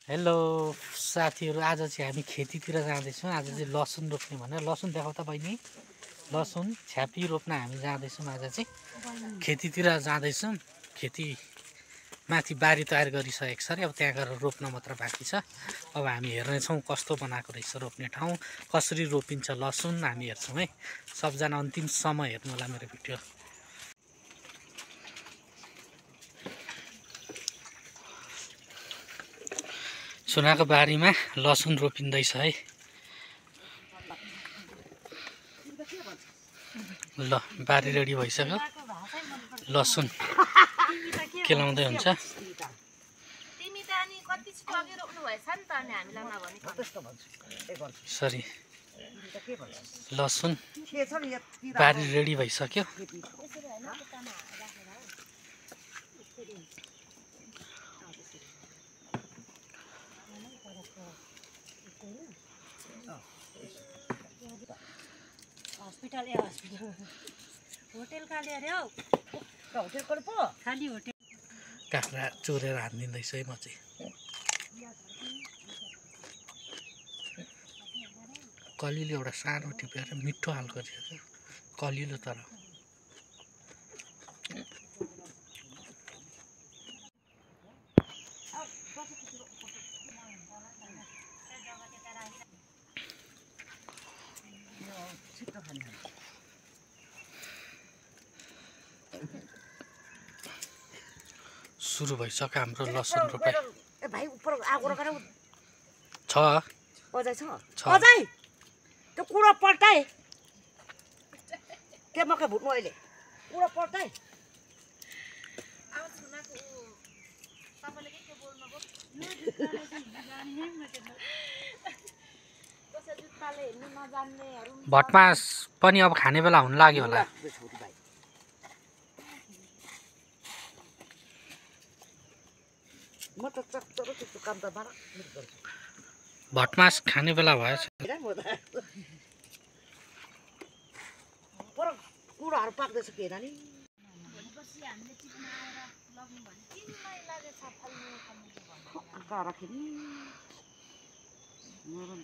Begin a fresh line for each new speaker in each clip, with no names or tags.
Hello साथीहरू, आज चाहिँ हामी खेतीतिर जाँदैछौँ। आज चाहिँ लसुन रोप्ने भनेर। लसुन देखाउ त बहिनी। लसुन छ्यापी रोप्न हामी जाँदैछौँ। आज चाहिँ खेतीतिर जाँदैछौँ। खेती माथि बारी तयार गरिसकेको छ अरे, अब त्यहाँ गएर रोप्न मात्र बाँकी छ। अब हामी हेर्नेछौँ कस्तो बनाएको रहेछ रोप्ने ठाउँ, कसरी रोपिन्छ लसुन हामी हेर्छौँ है। सबजना अन्तिमसम्म हेर्नु होला मेरो भिडियो। सुनाको बारीमा लसुन रोपिँदैछ है। ल बारी रेडी भइसक्यो। लसुन केलाउँदै हुन्छ। सरी लसुन बारी रेडी भइसक्यो।
हस्पिटल होटल खाली अरे हौ। होटल को पो खाली होटल
काँक्रा चोरेर हानिदिँदैछ है म चाहिँ। कलिलो एउटा सानो टिपेर मिठो हालको थियो, कलिलो तर सुरु भइसक्यो हाम्रो लसुन रोपाइ।
भाइ उपर आगो रगेर
छ
अझै छ अझै त्यो कुरो पल्टाइ के मकै भुट्नु अहिले कुरो पल्टाइ। अब सुनाको तपाईले के बोल्नु भो कसै जुत्ताले हिँड्नु नजान्नेहरु
भटमास पनि अब खाने बेला हुन लाग्यो होला।
म त चक्चरो त्यो काम त बारा
भटमास खाने बेला भएछ।
पर कुराहरु पाक्दैछ के नानी।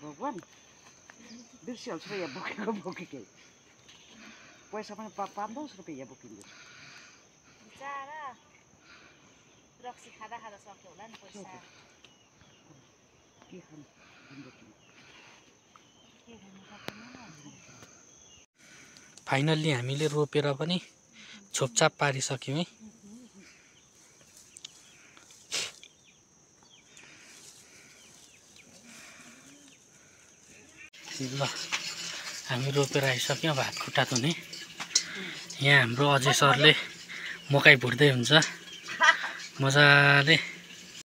भगवान बिर्सिहाल्छ यहाँ बोकेको बोकेकै पैसा पनि 500 रुपियाँ यहाँ बोकिन्छ। बिचारा रक्सी खाँदा खाँदा सक्यो होला नि पैसा। के खानु
फाइनल्ली हामीले रोपेर पनि छोपछाप पारिसक्यौँ है। ल हामी रोपेर आइसक्यौँ। भात खुट्टा धुने यहाँ हाम्रो अजय सरले मकै भुट्दै हुन्छ मजाले।